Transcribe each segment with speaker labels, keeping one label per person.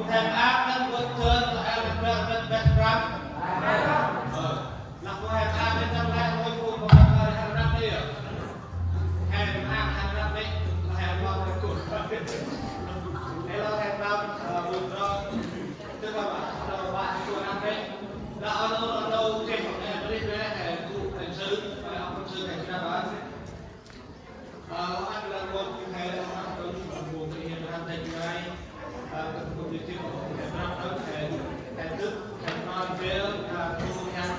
Speaker 1: thêm áp lên vượt trên là em bên rắn là cô em áp bên trong đây ngôi phụ của mình là hàng rắn đi à em áp hàng rắn đi là em lo cái cuộc đây là em rắn vượt rồi tức là bạn của năm đấy là ở đâu kể của em đi với em cụ thành sư và ông sư thành ra đó anh là một cái là một cái hiện ra thành cái công việc tiếp của em ra đó thành thức thành nói về công nhân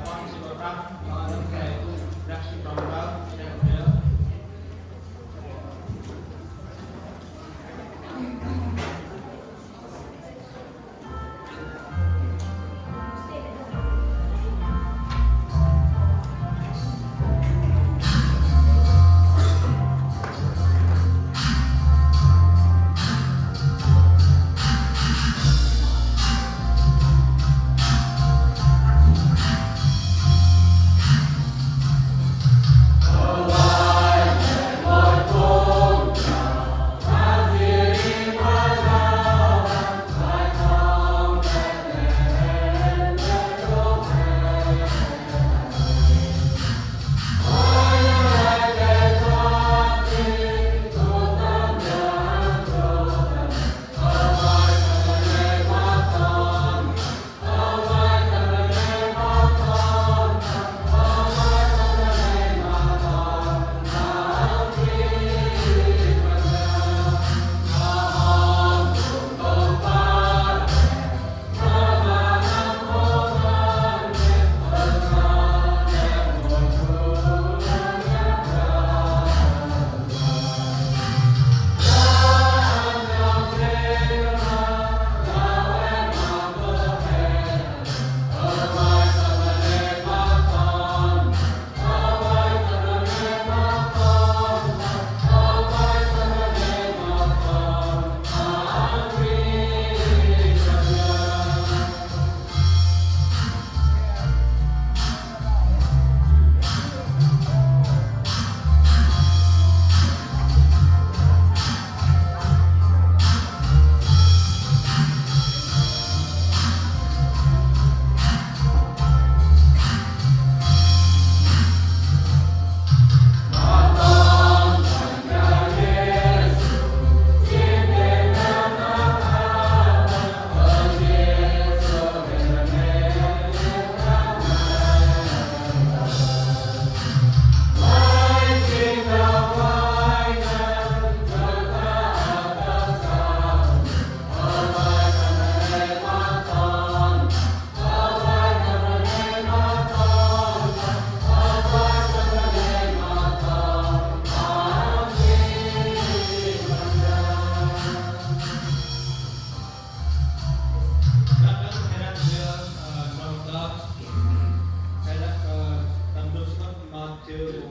Speaker 1: quan sinh hoạt ra những cái đặc sinh trong đó
Speaker 2: Hãy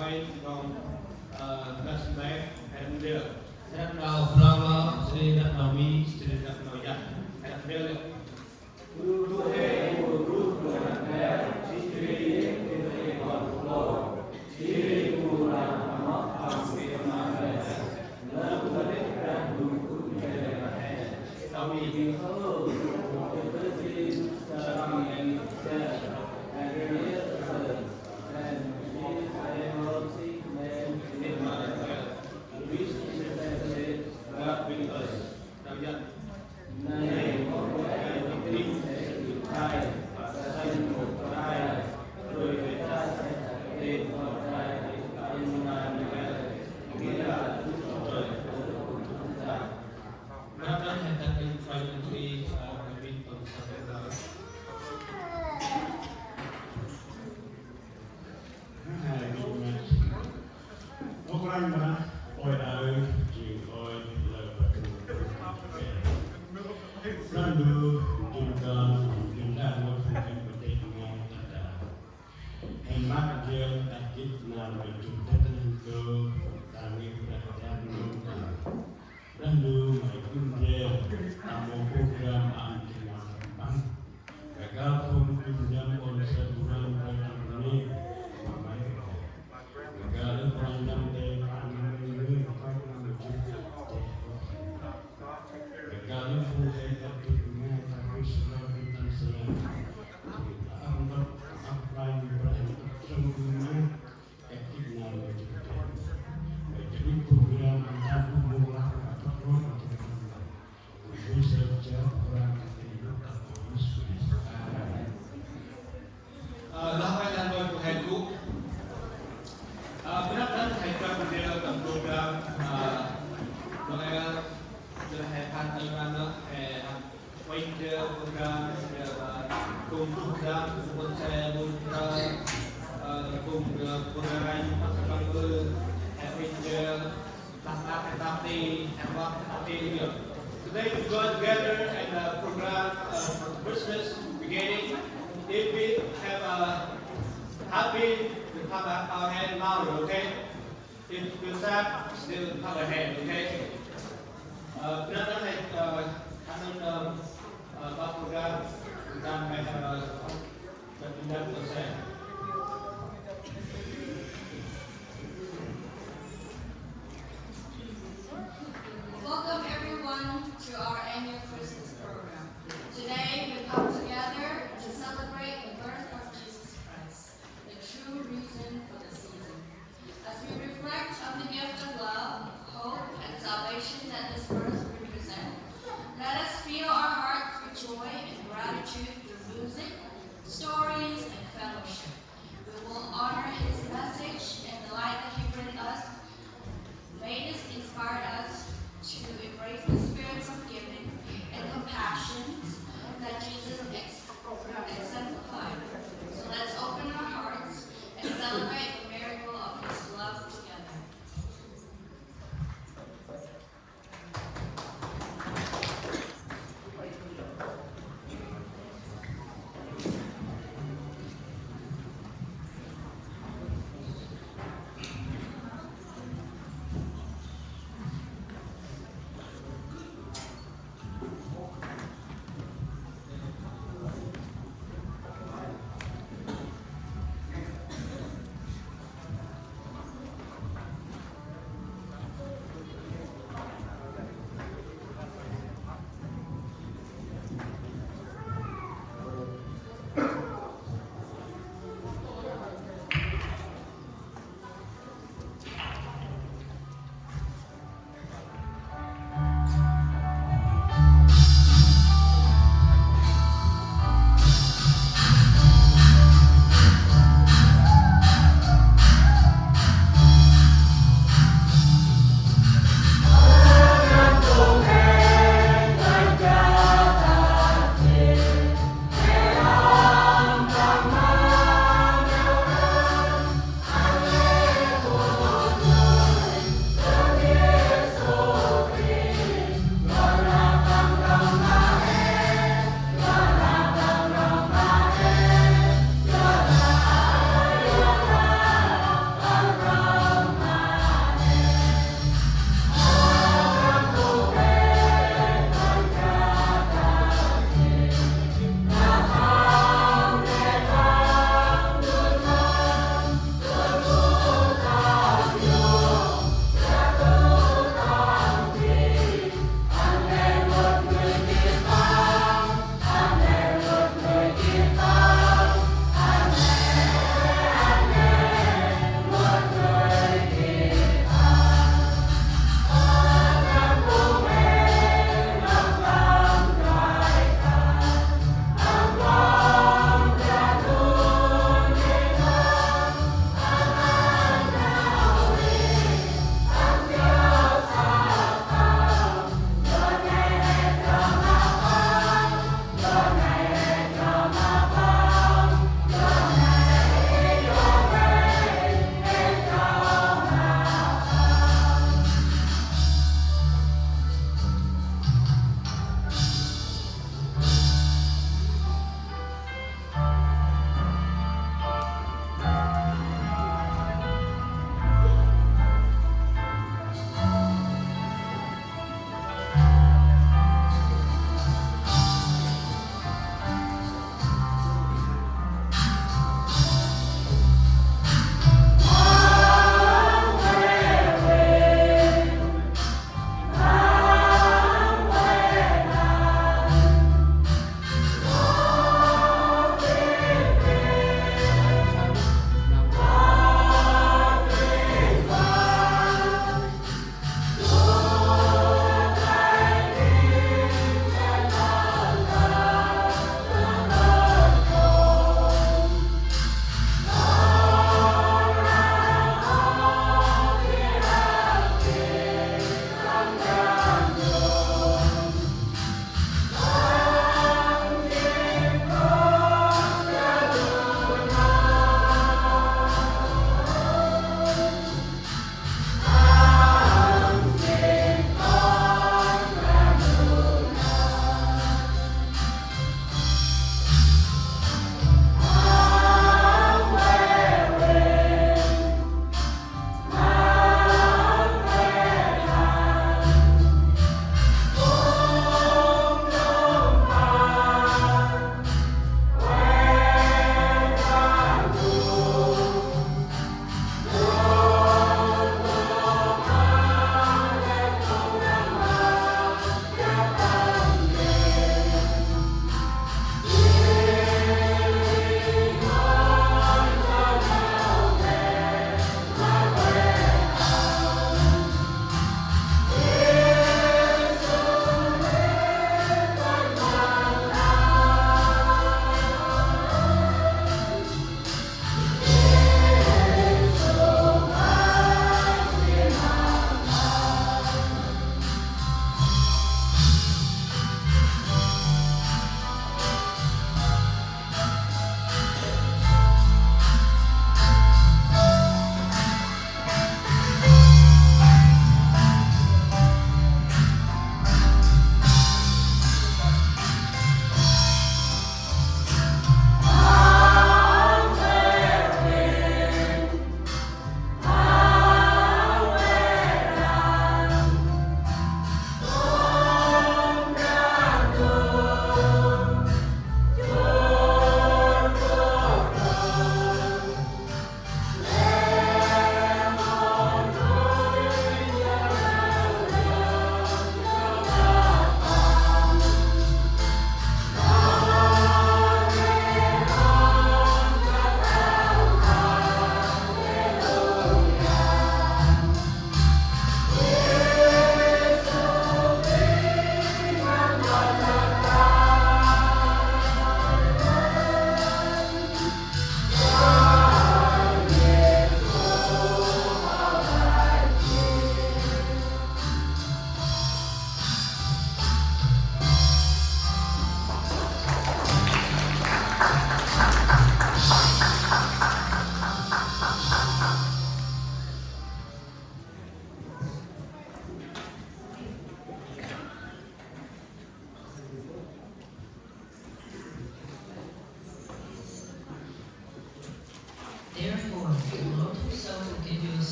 Speaker 2: subscribe cho kênh Ghiền Mì Gõ để không bỏ lỡ
Speaker 1: Benar-benar haikal bendera dalam program Nôel được hệ thành từ nó quay program cùng program cùng xe cùng program các bư quay tapi and what here. Today we join together and program Christmas beginning. If we have a happy, we clap our hand louder, okay? If we're sad, still clap our hand, okay? Benar-benar kami program tentang berpindah ke saya.
Speaker 2: Welcome everyone to our annual Christmas program. Today we come together to celebrate the birth of Jesus Christ, the true reason for the season. As we reflect on the gift of love, hope, and salvation that this birth represents, let us fill our hearts with joy and gratitude through music, stories, and fellowship.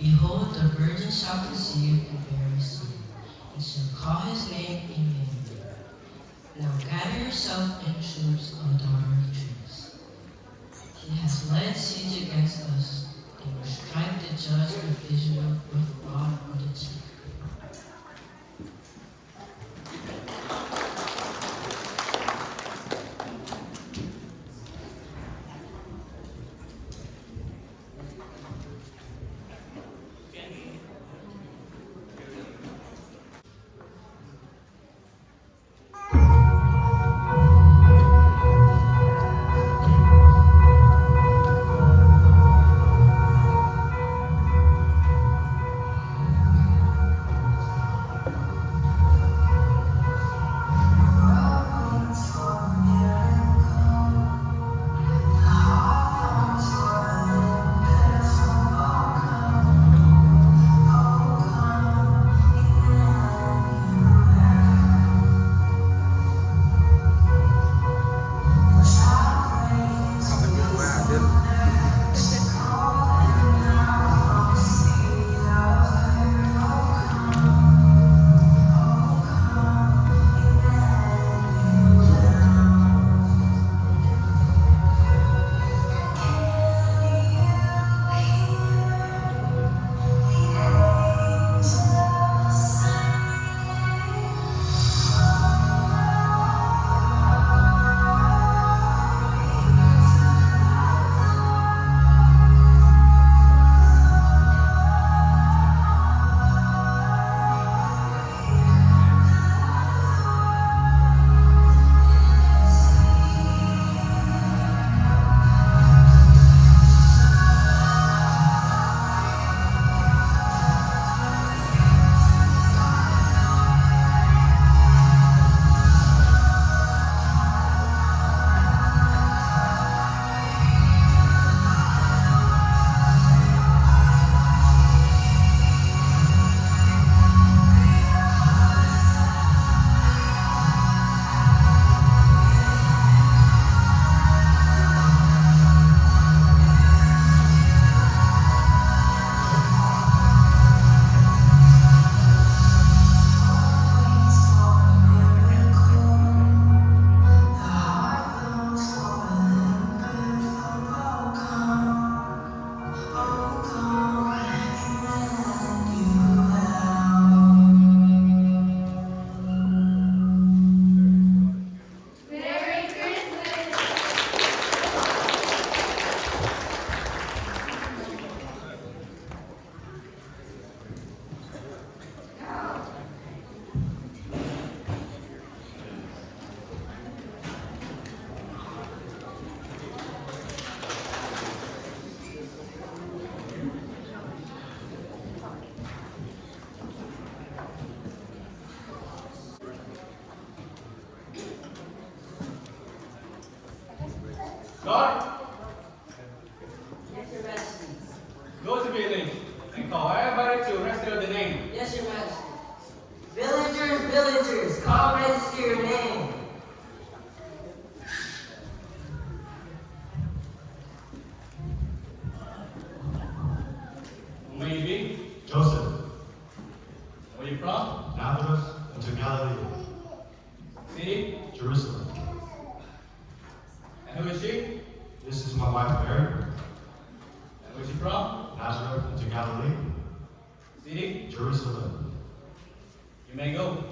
Speaker 3: Behold, the virgin shall conceive and bear a son, and shall call his name Emmanuel. Now gather yourself in troops, O daughter of troops. He has led siege against us. They will strike the judge of Israel with a rod on the cheek.
Speaker 1: Guard,
Speaker 3: Yes, Your Majesty.
Speaker 1: go to village and call everybody to register the name.
Speaker 3: Yes, Your Majesty. Villagers, villagers, come register your name.
Speaker 1: Who may you be?
Speaker 4: Joseph,
Speaker 1: Where are you from?
Speaker 4: Nazareth into Galilee,
Speaker 1: City?
Speaker 4: Jerusalem.
Speaker 1: And who is she?
Speaker 4: This is my wife Mary,
Speaker 1: And where is she from?
Speaker 4: Nazareth into Galilee,
Speaker 1: City?
Speaker 4: Jerusalem.
Speaker 1: You may go.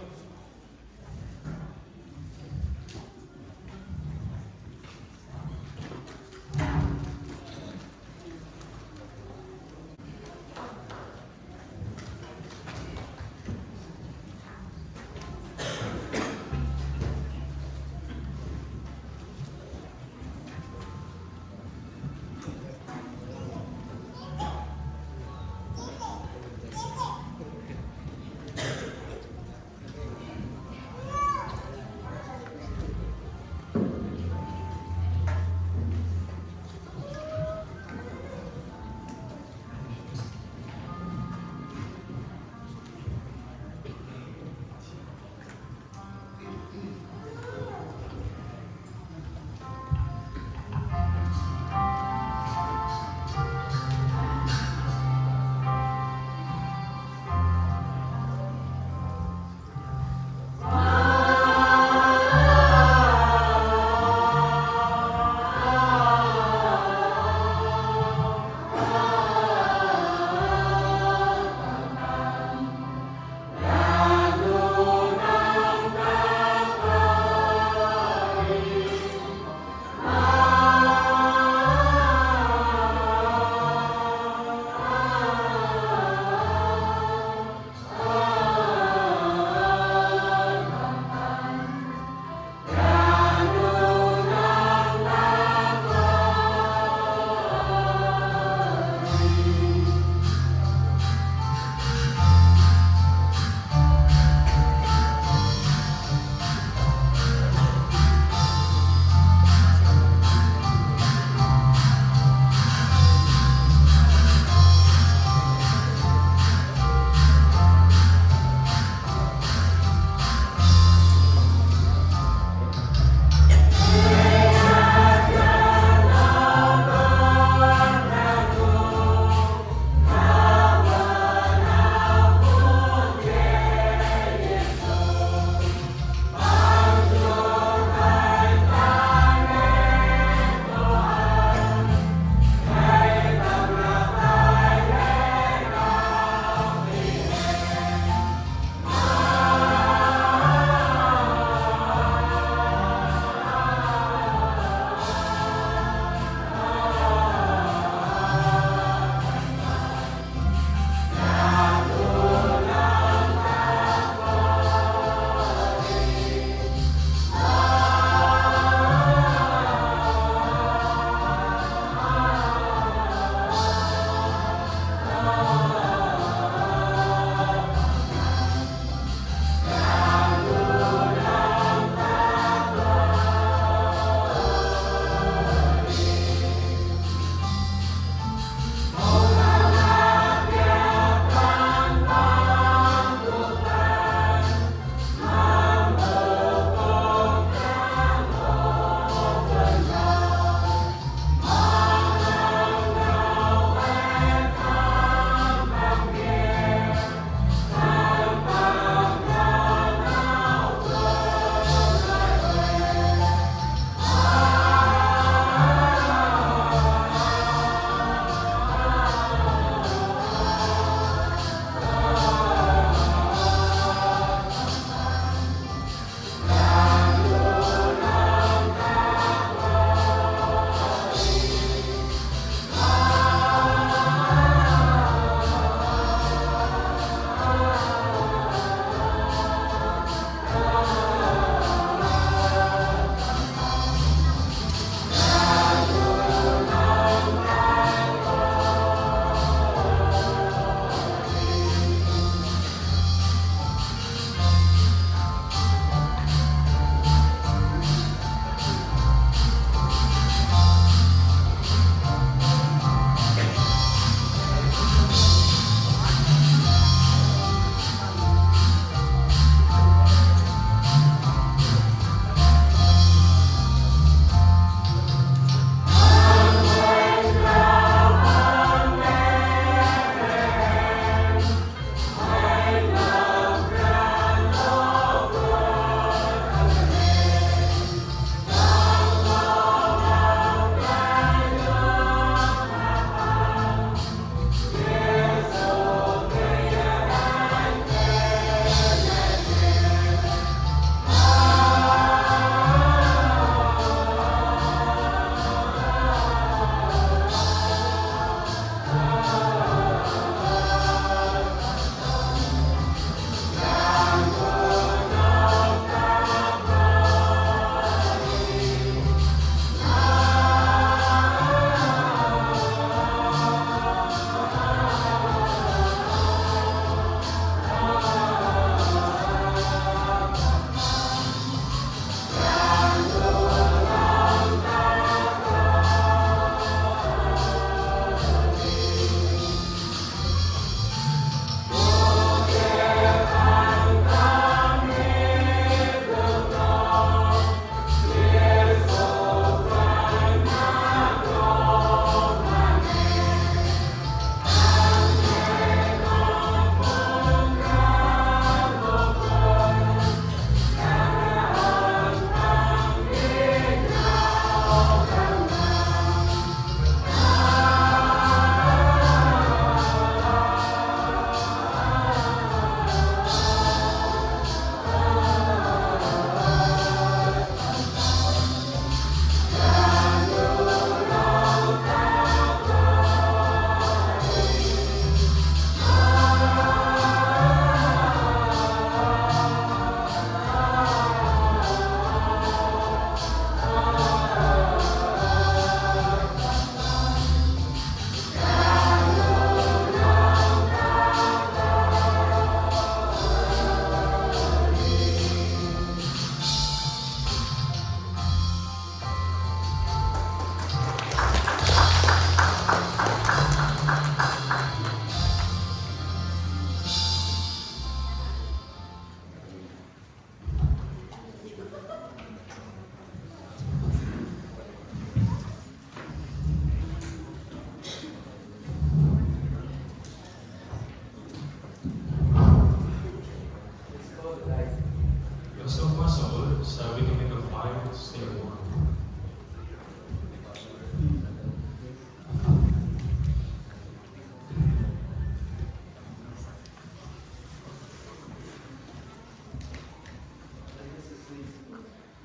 Speaker 4: us some wood so that we can make a fire to stay warm.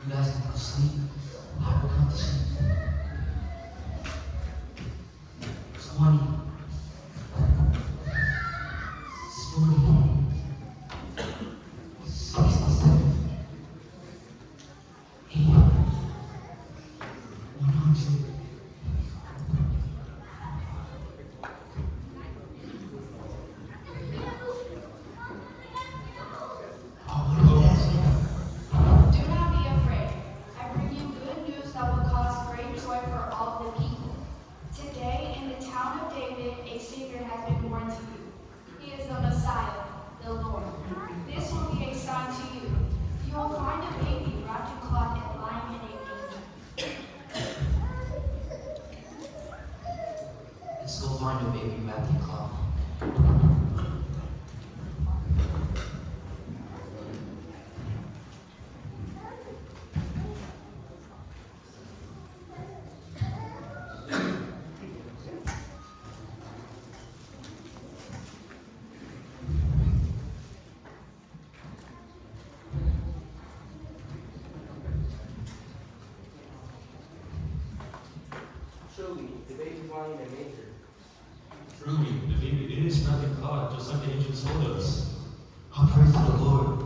Speaker 3: You guys can go sleep. I will come to sleep. 20. 40. 67. 80. 100. Oh, what is that?
Speaker 5: Do not be afraid. I bring you good news that will cause great joy for all the people. Today, in the town of David, a Savior has been born to you. He is the Messiah, the Lord. This will be a sign to you. You will find a baby wrapped in cloth and lying in a manger.
Speaker 3: Let's go find a baby wrapped in cloth.
Speaker 6: Truly, the baby lying in a manger.
Speaker 4: Truly, the baby is wrapped in cloth, just like the angels told us.
Speaker 3: All praise to the Lord.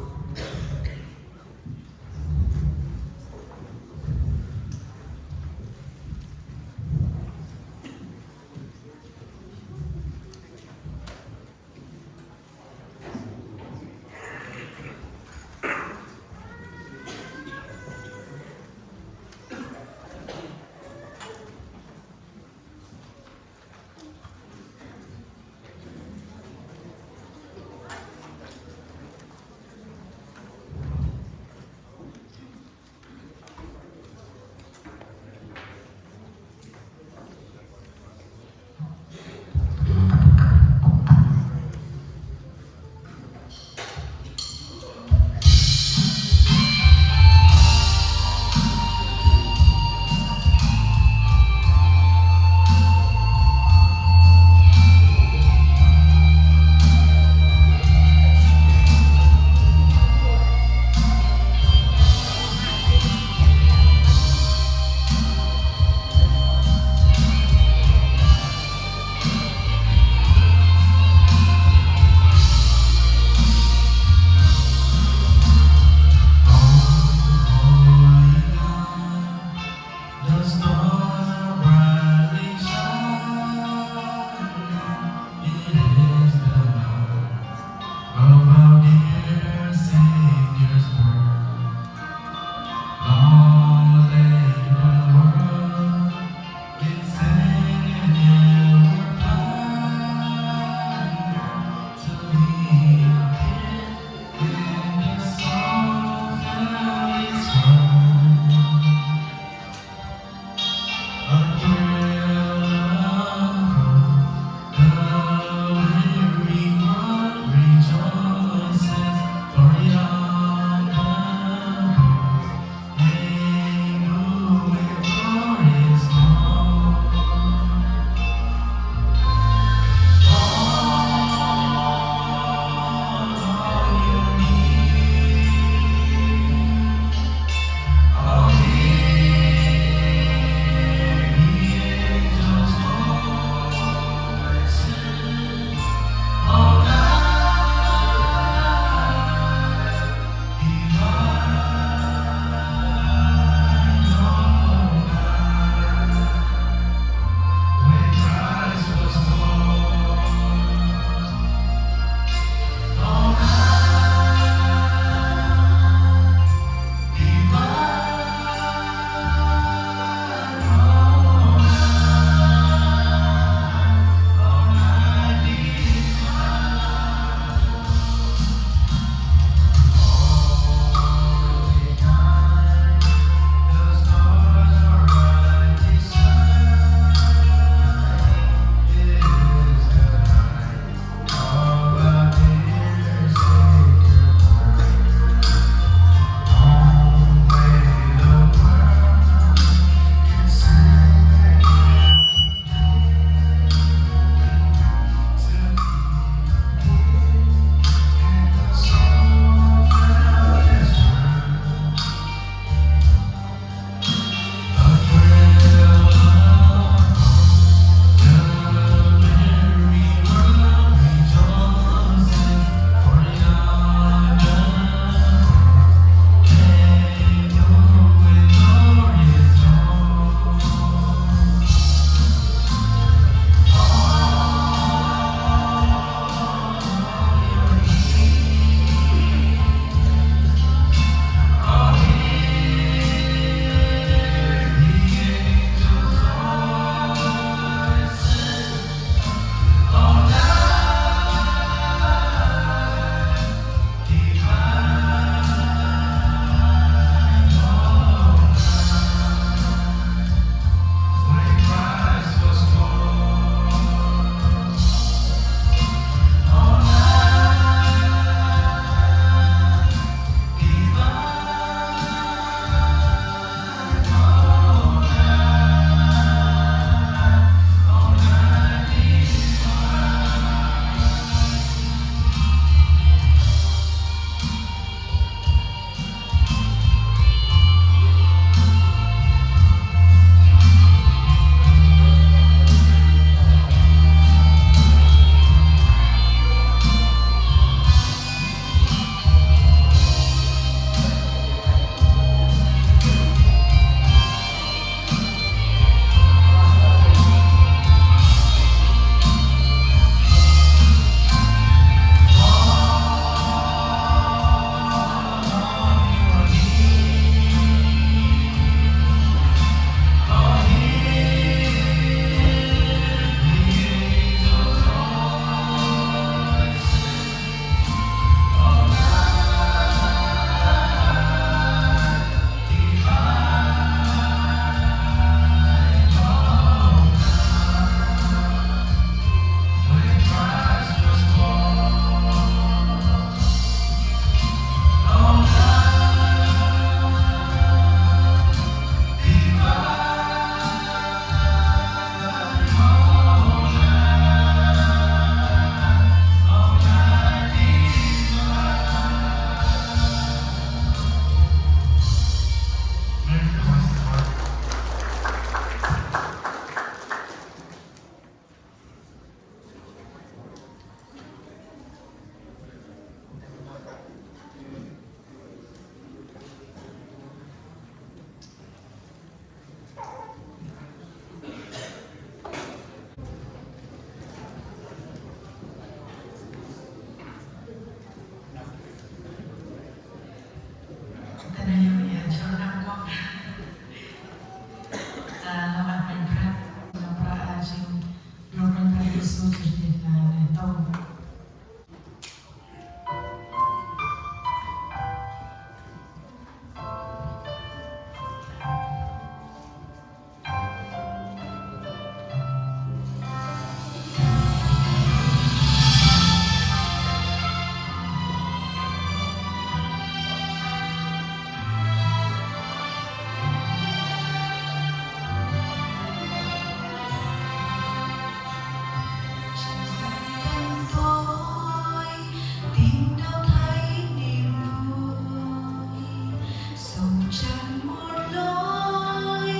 Speaker 3: chẳng một lối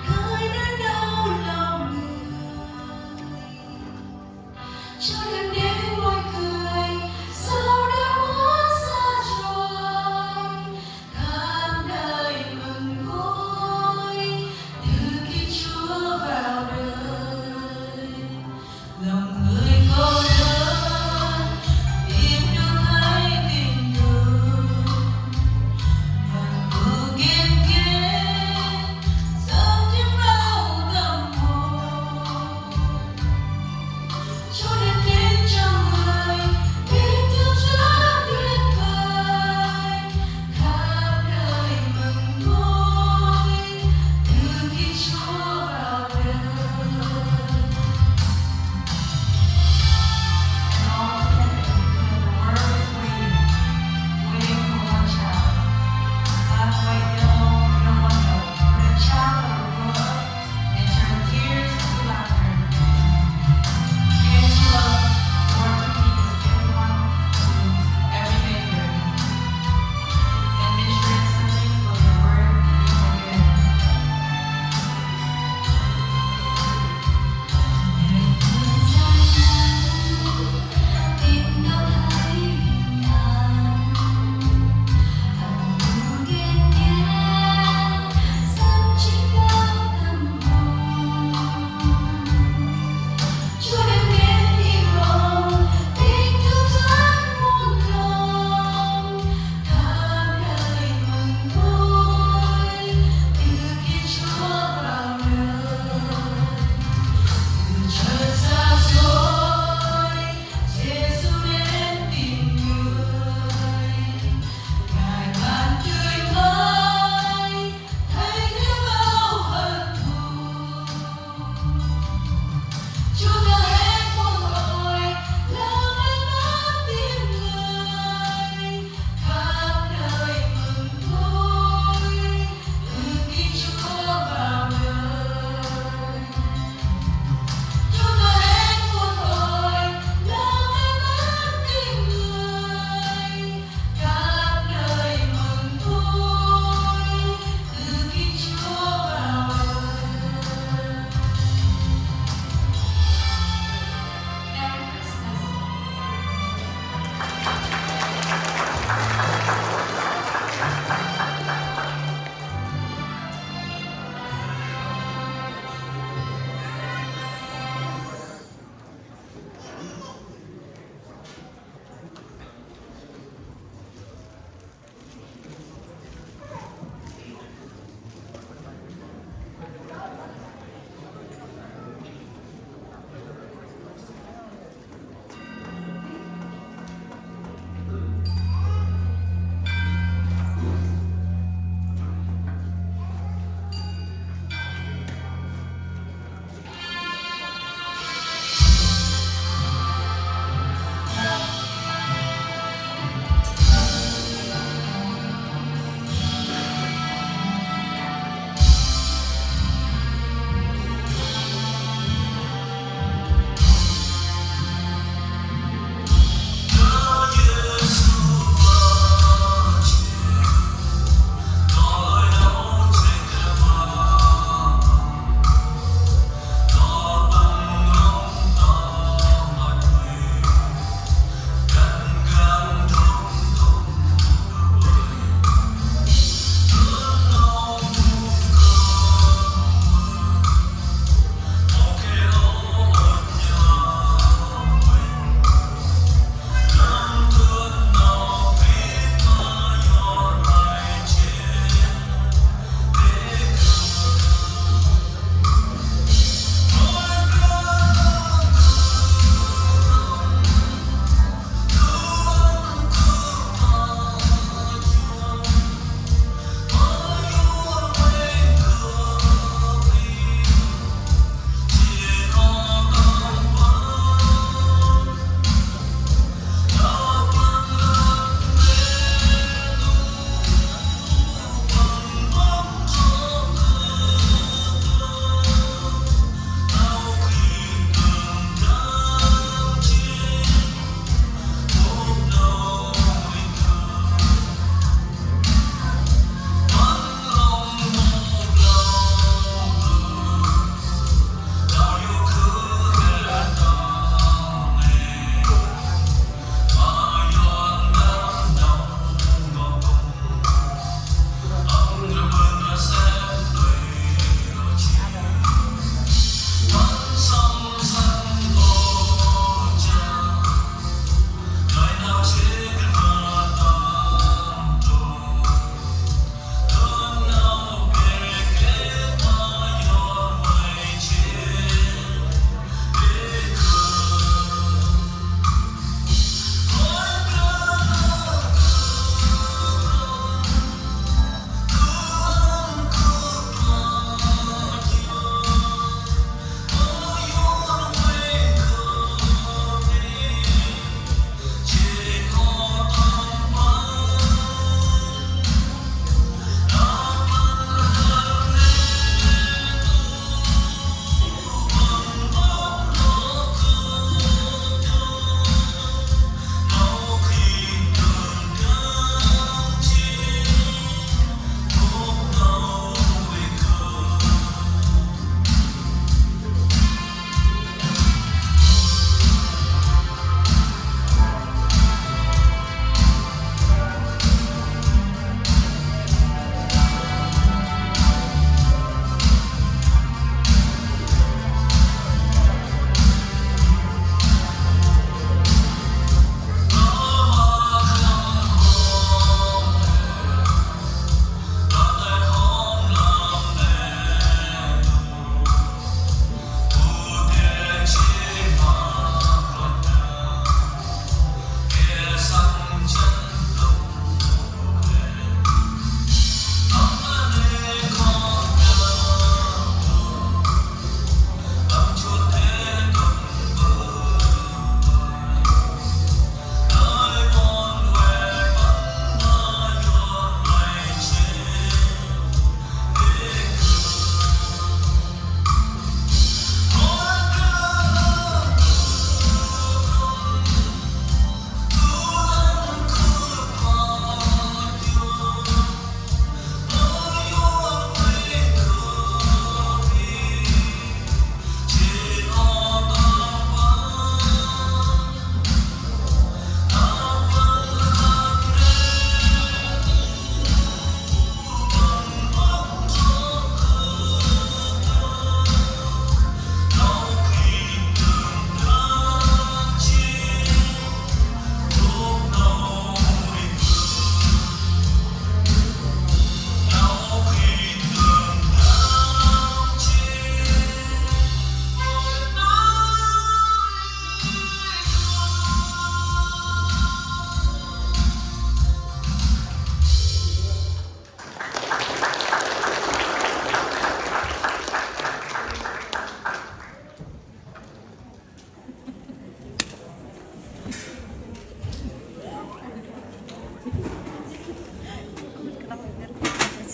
Speaker 3: khơi nỗi đau lòng người cho đêm đến môi cười sau đã mất xa rồi tháng đời mừng vui từ khi Chúa vào đời lòng người cô đơn tìm được thấy tình thương và cố kiên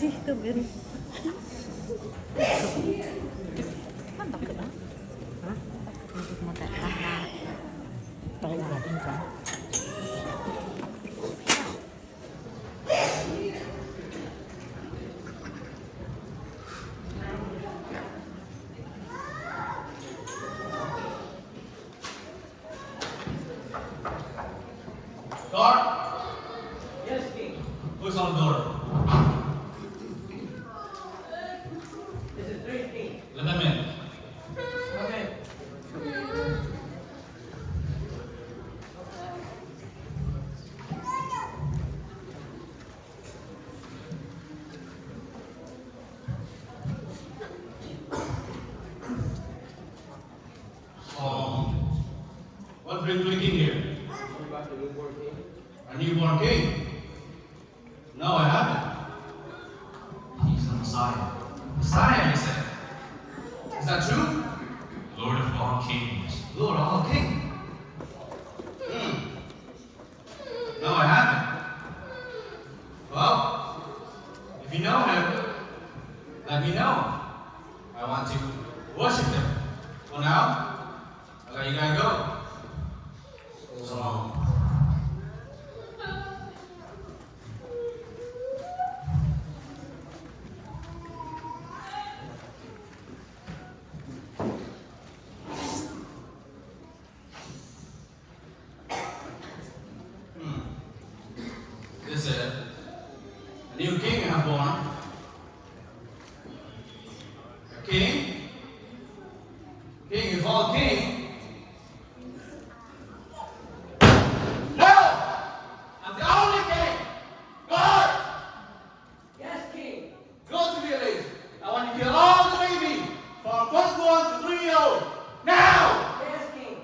Speaker 7: sih tuh Ben. Mantap ka na? Ha? Untuk mo tayo. Tayo natin ka.
Speaker 1: Door?
Speaker 6: Yes, King.
Speaker 1: Who's on the door?
Speaker 6: This is 3 King.
Speaker 1: Let them in.
Speaker 6: Amen.
Speaker 1: Oh. What brings you king here?
Speaker 6: What about the newborn King?
Speaker 1: A newborn king? No, I haven't.
Speaker 4: He's the Messiah,
Speaker 1: Messiah, you said. Is that true?
Speaker 4: Lord of all kings.
Speaker 1: Lord, all king. No, I haven't. Well, if you know him, let me know. I want to worship him. For now, I'll let you guys go. So long. This is a new king I have born. A king? King is all king. No! I'm the only king! God!
Speaker 6: Yes, King.
Speaker 1: Go to the village. I want you to kill all the baby from firstborn to 3-year-old. Now!
Speaker 6: Yes, King.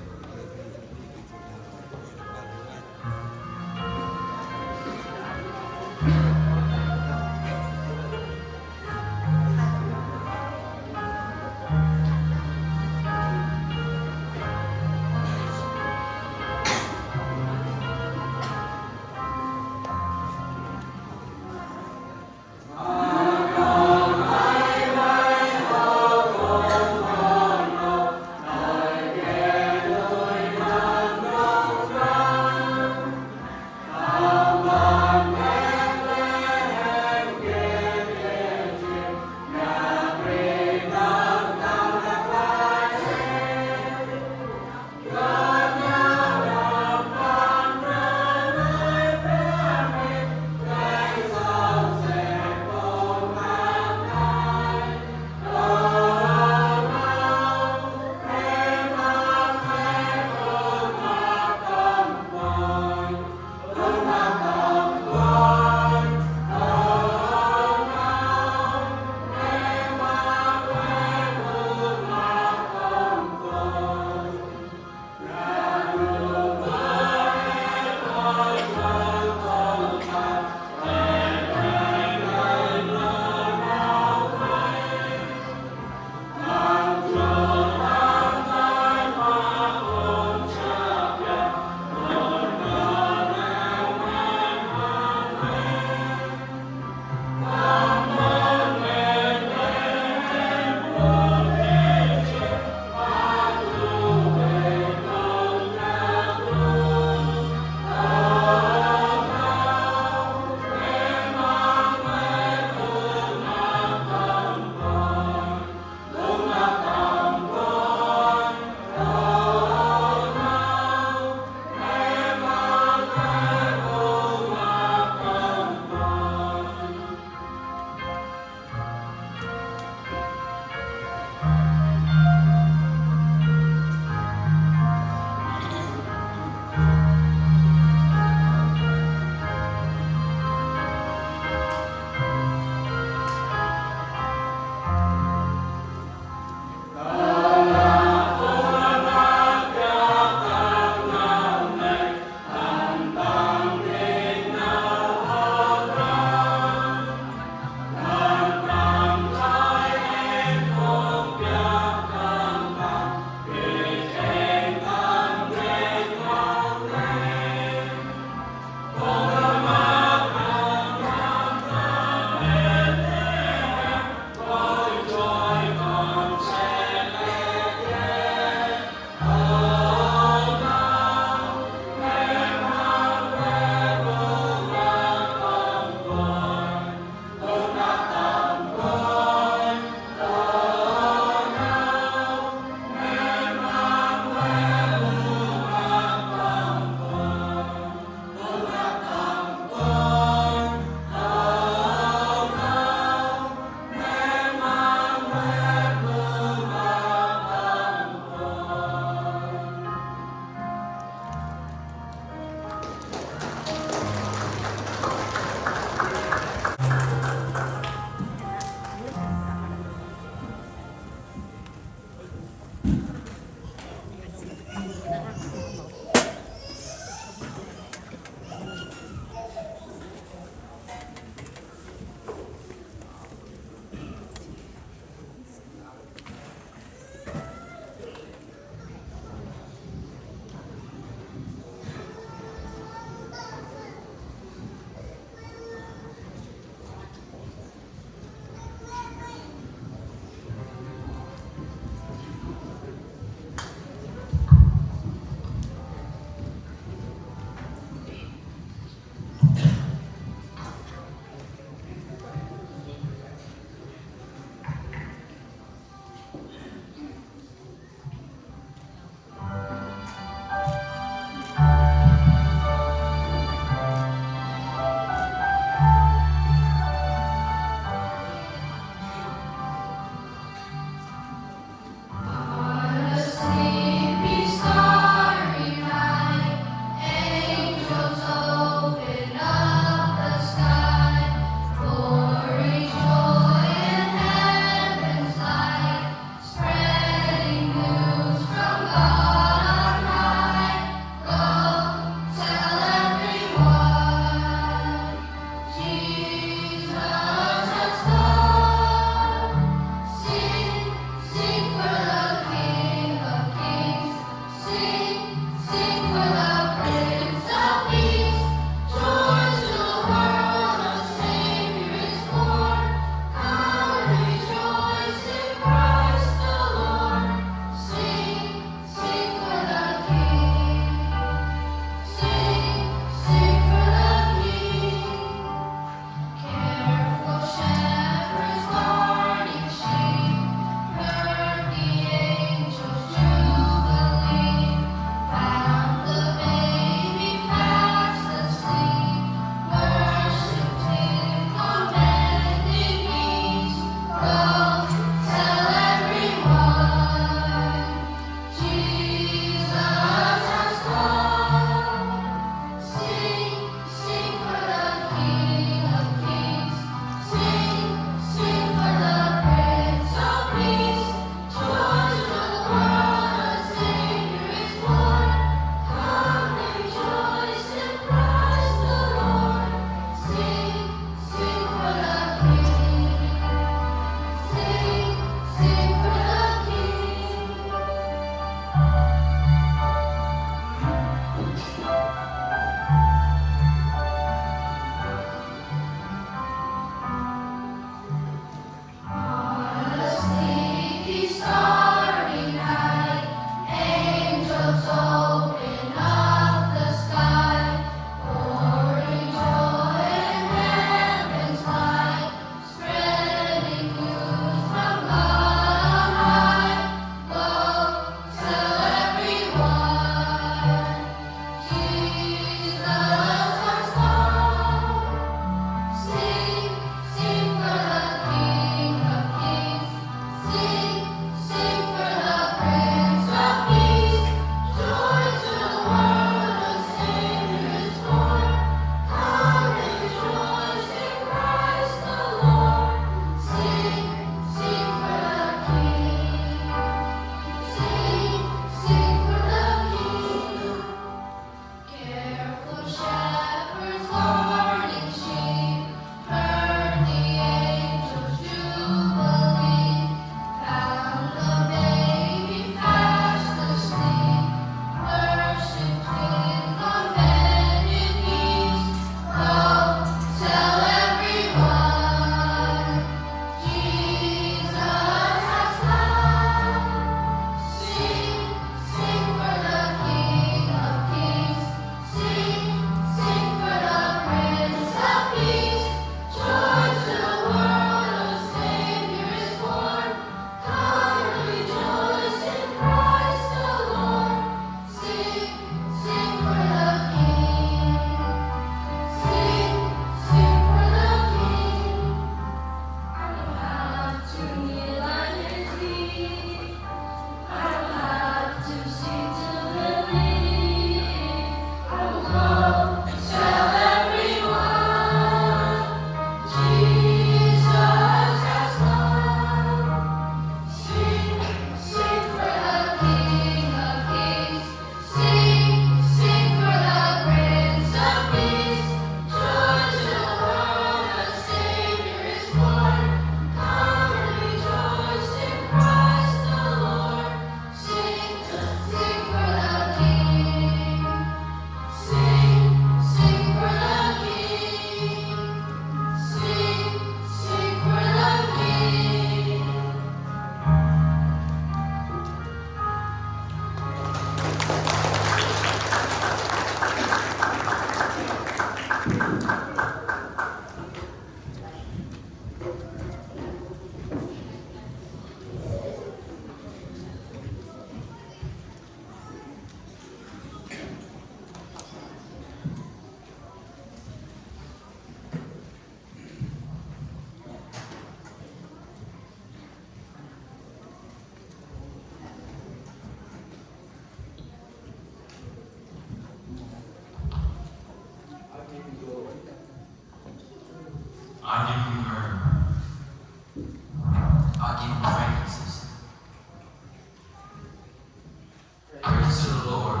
Speaker 4: Lord.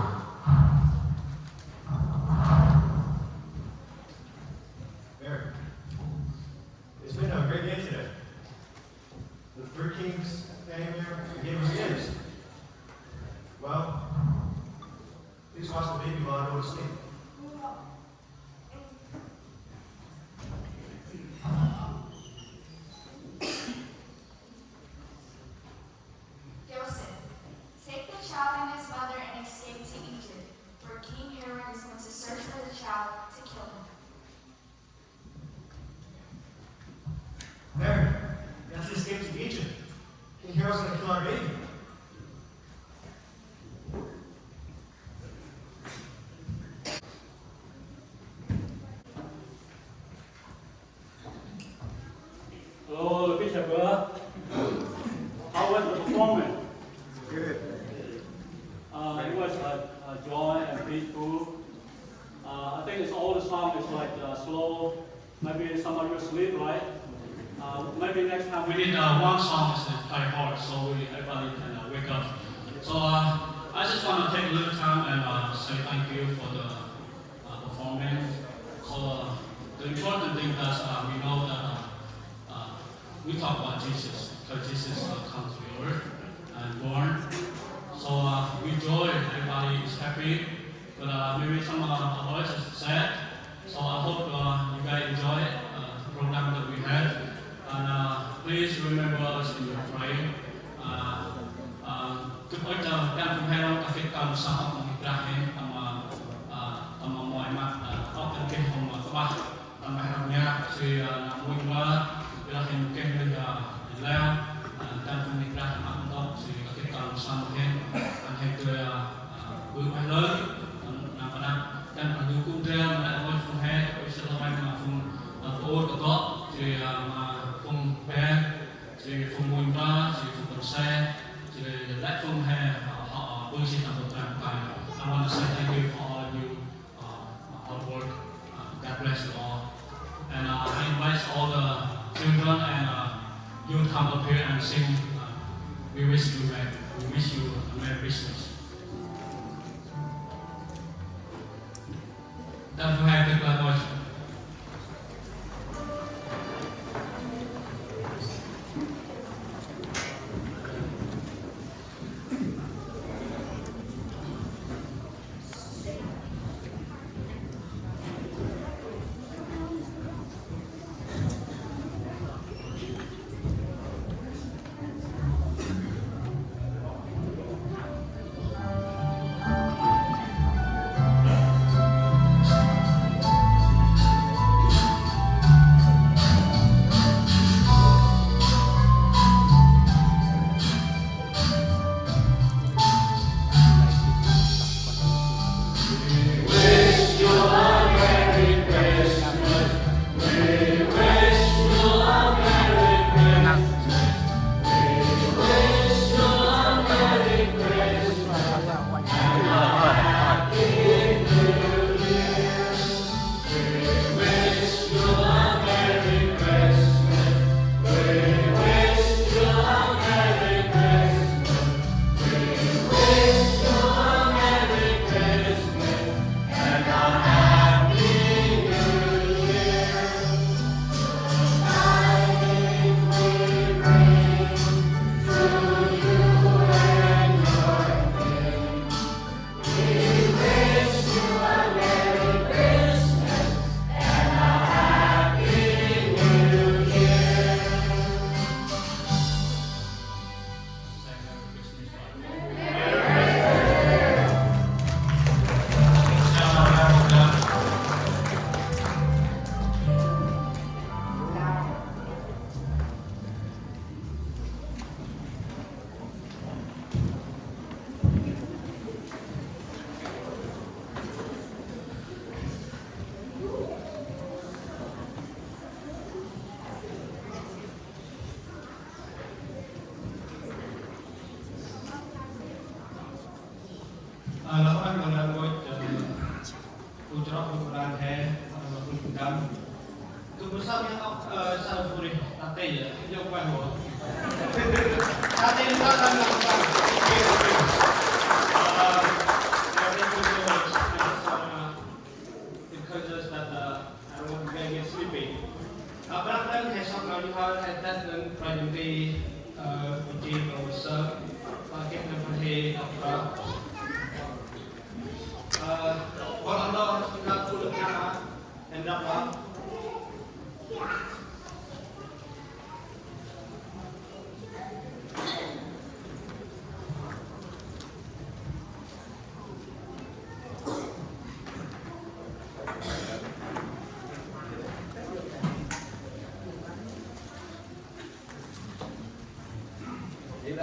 Speaker 8: Mary, it's been a great day today. The three kings came here and gave us gifts. Well, please watch the baby while I go to sleep.
Speaker 5: Joseph, take the child and his mother and escape to Egypt, where King Herod is going to search for the child to kill him.
Speaker 8: Mary, you have to escape to Egypt. King Herod's going to kill our baby.
Speaker 9: Hello, Bishop. How was the performance?
Speaker 8: Good.
Speaker 9: It was joy and peaceful. I think it's all the song is like slow. Maybe some of you sleep, right? Maybe next time we need one song is play hard, so everybody can wake up. So I just want to take a little time and say thank you for the performance. So the important thing is we know that we talk about Jesus, because Jesus comes to the earth and born. So we joy, everybody is happy, but maybe some of our voice is sad. So I hope you guys enjoy the program that we had. And please remember us in your prayer. Chúc ơn cho các anh hay không, các con sao không ra hết, tầm mọi mặt có cần kinh hồng các bạn, tầm hay học nha, thì vui quá, là hình kinh bây giờ leo, các con đi ra mặt đó, thì các con sao hết, anh hay cười vui quá lớn, làm cái nào, các con du cung treo, lại ngồi phun hè, bây giờ là mà phun ô tô có, thì mà phun bé, thì phun mùi ra, thì phun đồ xe. That from here, Bushi and I want to say thank you for all of you, hard work. God bless you all. And I invite all the children and you to come up here and sing. We wish you a Merry Christmas. Thank you very much.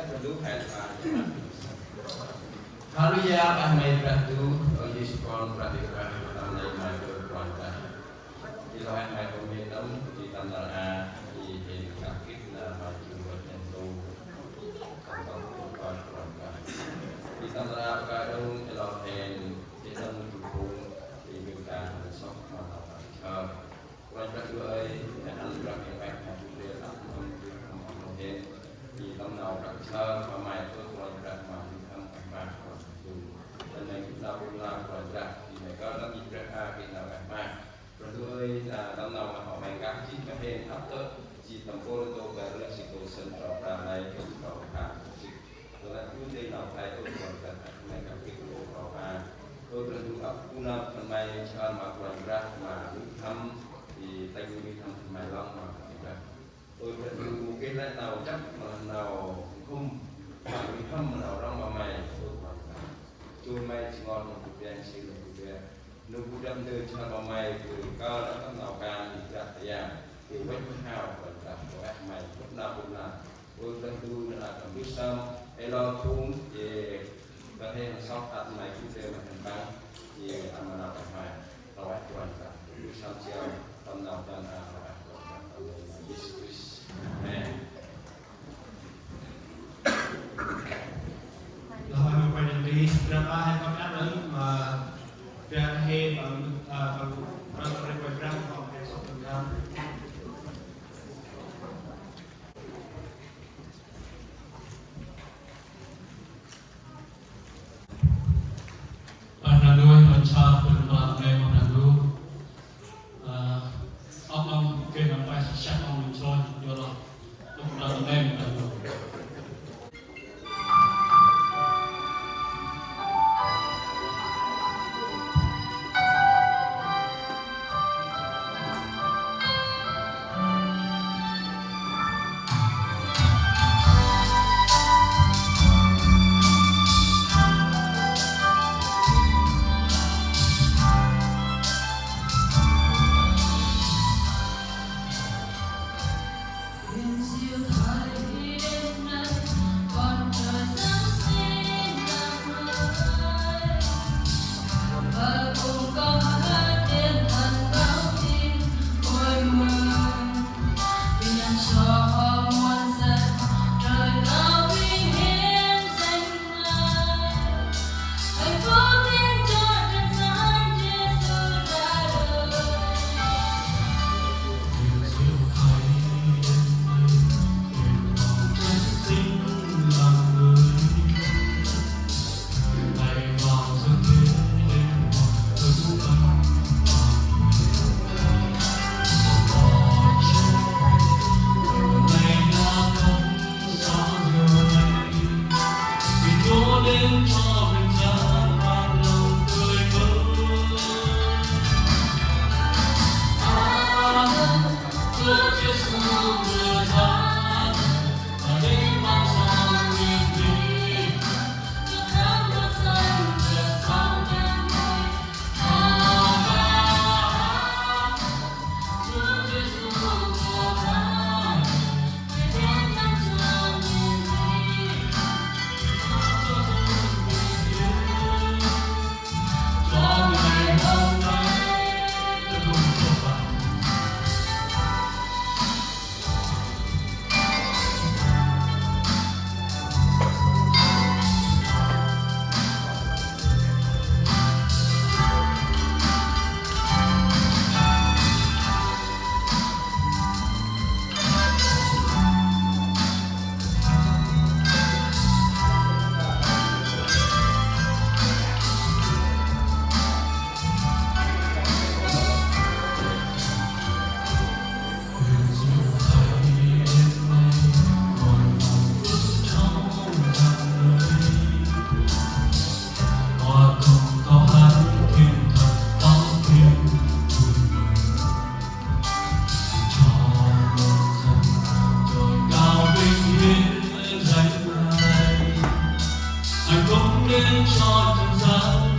Speaker 10: produk hal Hallelujah, Ahmad Ratu, Yesus Tuhan Pradikah, Tanah Maju Tuhan. Ilahan Mai Komitam, di Tanah di Kakit, Maju Tentu, Kantor Tuhan Tuhan. Di Tanah Kadung, Ilahan, di Tanah Dukung, di Bintang, Sok Mata. Tuhan Pradikah, dan Anugerah yang baik, Maju Daknong, di Tanah Kakit, Mamai Tuhan Pradikah, Maak. Dan yang kita pulang Brah di mereka dan di Brah kita Maak. Berdua dalam nama họ mang các chiếc cái hen hấp tớ chỉ tầm cô tô về là sự cố sinh trò ra này cái trò cả tôi đã cứ đi nào phải tôi còn cần mang các cái cô trò ra tôi berdua ấp kuna phần mai cho mà còn ra mà thăm thì tay tôi thăm phần mai long mà tôi berdua cái lẽ nào chắc mà nào không mà thăm nào trong mà mày tôi mai chỉ ngon một cục đen xì một cục đen nụ cục đen đưa cho bà mày từ cao đã tấm nào càng thì đặt tại nhà thì quét hào và đặt của các mày lúc nào cũng là tôi đang tu là cầm biết sao hay lo thun về và thêm sau đặt mày cũng đều là thành băng thì làm mà nào phải mày tao quét hoàn cả biết sao chiều tấm nào càng là Jesus Christ Amen.
Speaker 1: Rồi mình quay đến đi berapa hari kontak lalu berakhir orang program besok program
Speaker 9: Nôel cha pun malam memang lalu ông kêu làm bài sát ông mình cho do đó lúc đó memang lalu
Speaker 11: hạnh phúc đến cho trần gian